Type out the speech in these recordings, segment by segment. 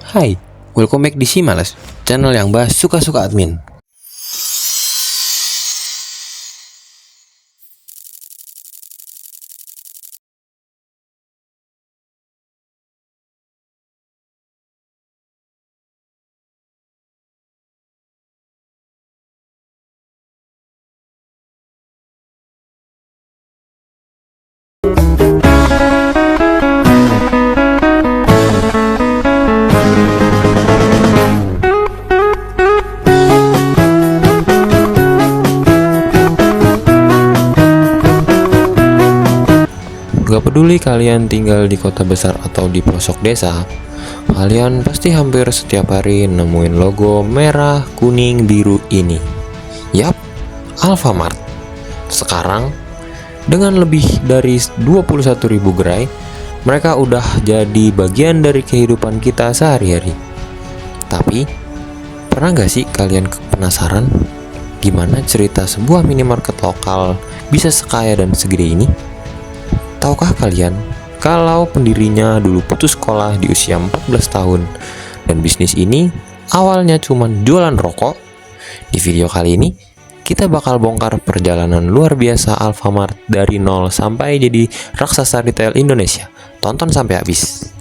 Hai, welcome back di Simalas, channel yang bahas suka-suka admin. Gak peduli kalian tinggal di kota besar atau di pelosok desa, kalian pasti hampir setiap hari nemuin logo merah, kuning, biru ini. Yap, Alfamart. Sekarang, dengan lebih dari 21.000 gerai, mereka udah jadi bagian dari kehidupan kita sehari-hari. Tapi, pernah gak sih kalian penasaran gimana cerita sebuah minimarket lokal bisa sekaya dan segede ini? Tahukah kalian kalau pendirinya dulu putus sekolah di usia 14 tahun dan bisnis ini awalnya cuma jualan rokok? Di video kali ini kita bakal bongkar perjalanan luar biasa Alfamart dari nol sampai jadi raksasa retail Indonesia. Tonton sampai habis.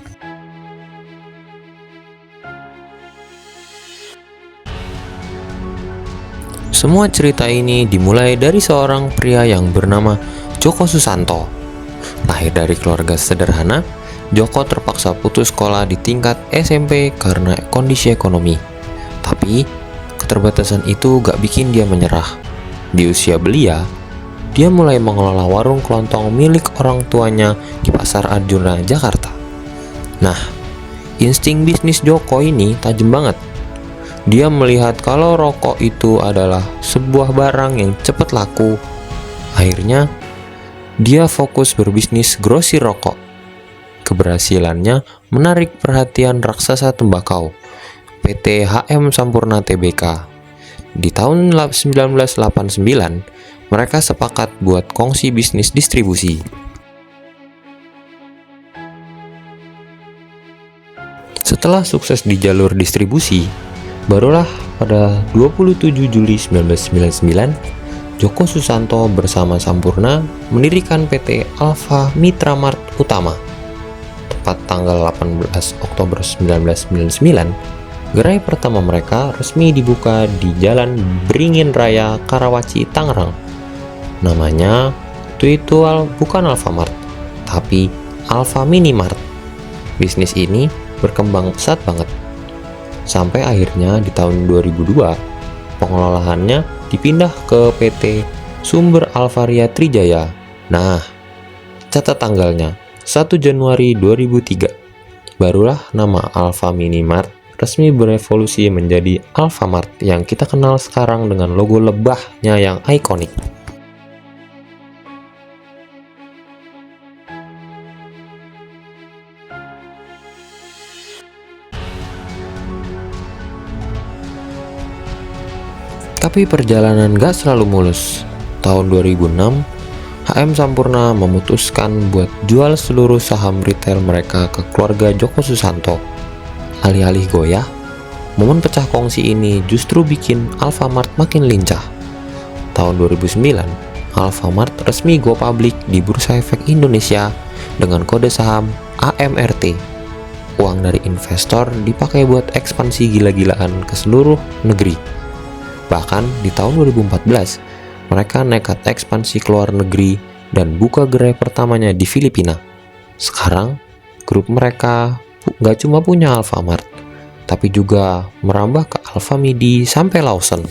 Semua cerita ini dimulai dari seorang pria yang bernama Joko Susanto. Lahir dari keluarga sederhana, Joko terpaksa putus sekolah di tingkat SMP karena kondisi ekonomi. Tapi, keterbatasan itu gak bikin dia menyerah. Di usia belia, dia mulai mengelola warung kelontong milik orang tuanya di Pasar Arjuna, Jakarta. Nah, insting bisnis Joko ini tajam banget. Dia melihat kalau rokok itu adalah sebuah barang yang cepat laku. Akhirnya, dia fokus berbisnis grosir rokok. Keberhasilannya menarik perhatian raksasa tembakau, PT HM Sampurna Tbk. Di tahun 1989, mereka sepakat buat kongsi bisnis distribusi. Setelah sukses di jalur distribusi, barulah pada 27 Juli 1999, Joko Susanto bersama Sampurna mendirikan PT Alfa Mitra Mart Utama. Tepat tanggal 18 Oktober 1999, gerai pertama mereka resmi dibuka di Jalan Beringin Raya, Karawaci, Tangerang. Namanya itu bukan Alfamart, tapi Alfa Minimart. Bisnis ini berkembang pesat banget. Sampai akhirnya di tahun 2002, pengelolaannya dipindah ke PT Sumber Alvaria Trijaya. Nah, catat tanggalnya 1 Januari 2003. Barulah nama Alfa Minimart resmi berevolusi menjadi Alfamart yang kita kenal sekarang dengan logo lebahnya yang ikonik. Tapi perjalanan gak selalu mulus. Tahun 2006, HM Sampurna memutuskan buat jual seluruh saham retail mereka ke keluarga Joko Susanto. Alih-alih goyah, momen pecah kongsi ini justru bikin Alfamart makin lincah. Tahun 2009, Alfamart resmi go public di Bursa Efek Indonesia dengan kode saham AMRT. Uang dari investor dipakai buat ekspansi gila-gilaan ke seluruh negeri. Bahkan di tahun 2014, mereka nekat ekspansi ke luar negeri dan buka gerai pertamanya di Filipina. Sekarang, grup mereka gak cuma punya Alfamart, tapi juga merambah ke Alfamidi sampai Lawson.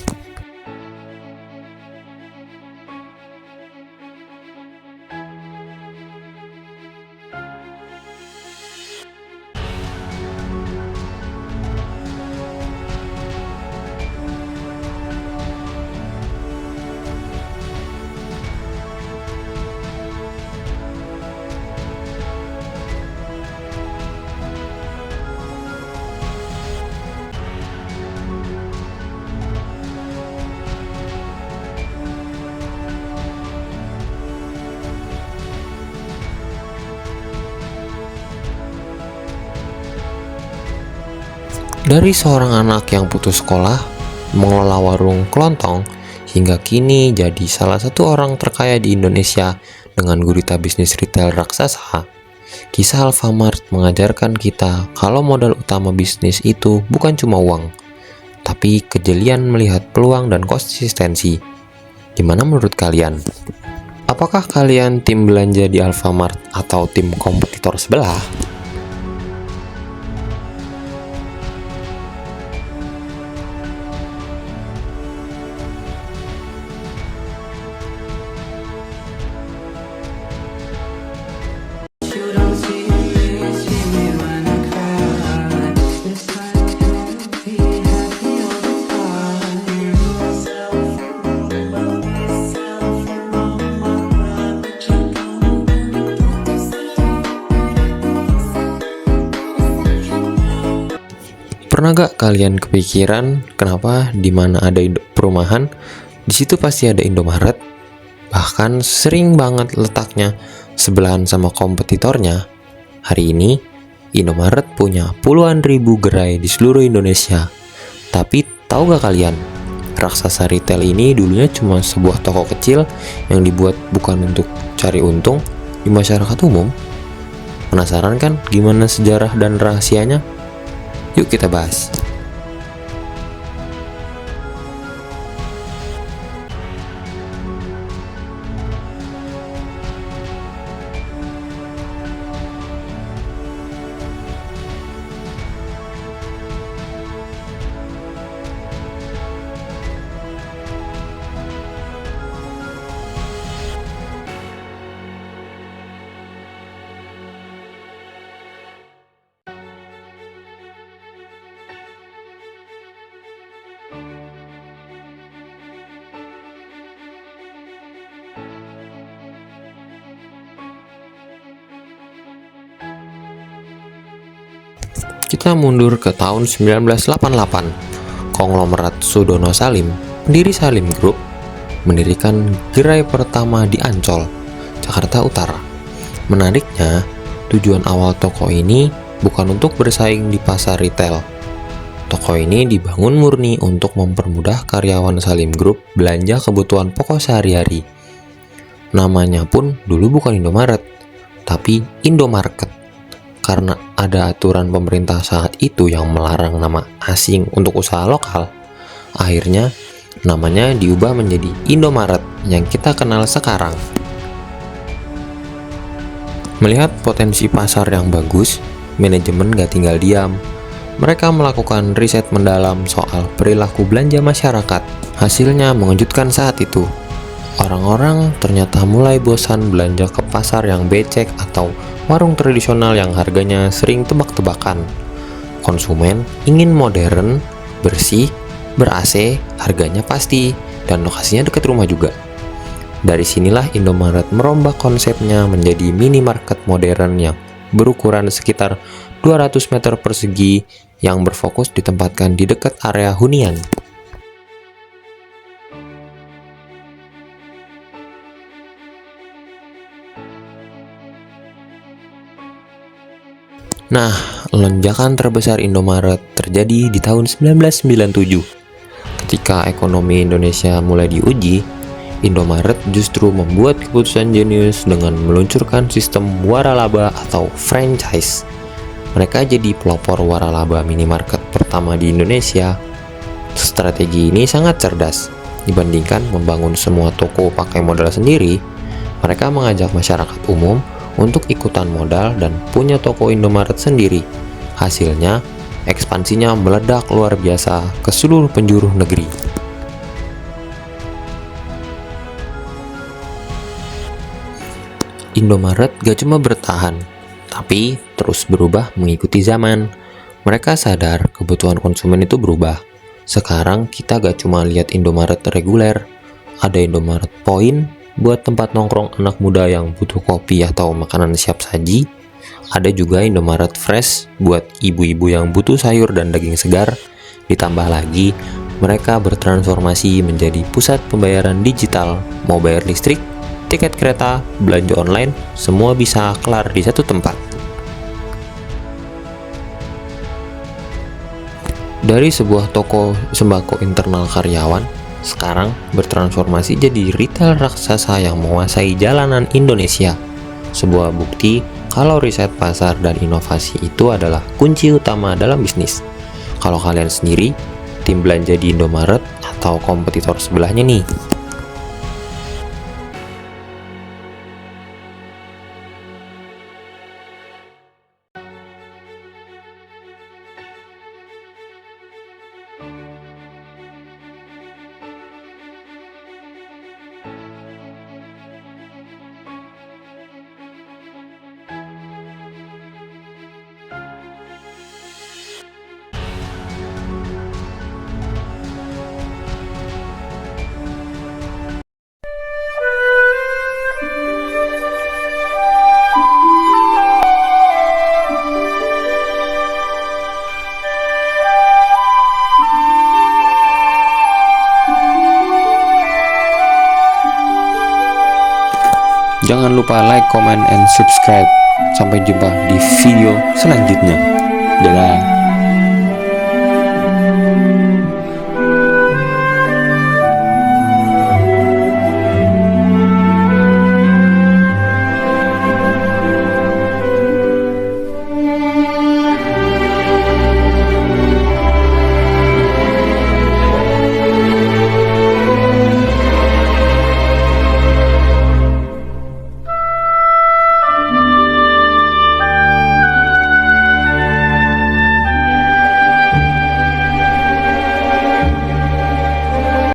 Dari seorang anak yang putus sekolah, mengelola warung kelontong, hingga kini jadi salah satu orang terkaya di Indonesia dengan gurita bisnis retail raksasa, kisah Alfamart mengajarkan kita kalau modal utama bisnis itu bukan cuma uang, tapi kejelian melihat peluang dan konsistensi. Gimana menurut kalian? Apakah kalian tim belanja di Alfamart atau tim kompetitor sebelah? Pernah gak kalian kepikiran kenapa di mana ada perumahan, di situ pasti ada Indomaret? Bahkan sering banget letaknya sebelahan sama kompetitornya. Hari ini, Indomaret punya puluhan ribu gerai di seluruh Indonesia. Tapi tahu gak kalian, raksasa retail ini dulunya cuma sebuah toko kecil yang dibuat bukan untuk cari untung di masyarakat umum? Penasaran kan gimana sejarah dan rahasianya? Yuk kita bahas. Kita mundur ke tahun 1988. Konglomerat Sudono Salim, pendiri Salim Group, mendirikan gerai pertama di Ancol, Jakarta Utara. Menariknya, tujuan awal toko ini bukan untuk bersaing di pasar retail. Toko ini dibangun murni untuk mempermudah karyawan Salim Group belanja kebutuhan pokok sehari-hari. Namanya pun dulu bukan Indomaret, tapi Indomarket. Karena ada aturan pemerintah saat itu yang melarang nama asing untuk usaha lokal, akhirnya namanya diubah menjadi Indomaret yang kita kenal sekarang. Melihat potensi pasar yang bagus, manajemen gak tinggal diam. Mereka melakukan riset mendalam soal perilaku belanja masyarakat. Hasilnya mengejutkan saat itu. Orang-orang ternyata mulai bosan belanja ke pasar yang becek atau warung tradisional yang harganya sering tebak-tebakan. Konsumen ingin modern, bersih, ber-AC, harganya pasti, dan lokasinya dekat rumah juga. Dari sinilah Indomaret merombak konsepnya menjadi minimarket modern yang berukuran sekitar 200 meter persegi yang berfokus ditempatkan di dekat area hunian. Nah, lonjakan terbesar Indomaret terjadi di tahun 1997. Ketika ekonomi Indonesia mulai diuji, Indomaret justru membuat keputusan jenius dengan meluncurkan sistem waralaba atau franchise. Mereka jadi pelopor waralaba minimarket pertama di Indonesia. Strategi ini sangat cerdas. Dibandingkan membangun semua toko pakai modal sendiri, mereka mengajak masyarakat umum untuk ikutan modal dan punya toko Indomaret sendiri. Hasilnya, ekspansinya meledak luar biasa ke seluruh penjuru negeri. Indomaret gak cuma bertahan, tapi terus berubah mengikuti zaman. Mereka sadar kebutuhan konsumen itu berubah. Sekarang kita gak cuma lihat Indomaret reguler, ada Indomaret Point buat tempat nongkrong anak muda yang butuh kopi atau makanan siap saji. Ada juga Indomaret Fresh buat ibu-ibu yang butuh sayur dan daging segar. Ditambah lagi, mereka bertransformasi menjadi pusat pembayaran digital. Mau bayar listrik, tiket kereta, belanja online, semua bisa kelar di satu tempat. Dari sebuah toko sembako internal karyawan, sekarang bertransformasi jadi retail raksasa yang menguasai jalanan Indonesia. Sebuah bukti kalau riset pasar dan inovasi itu adalah kunci utama dalam bisnis. Kalau kalian sendiri, tim belanja di Indomaret atau kompetitor sebelahnya nih? Jangan lupa like, comment, and subscribe. Sampai jumpa di video selanjutnya. Dadah.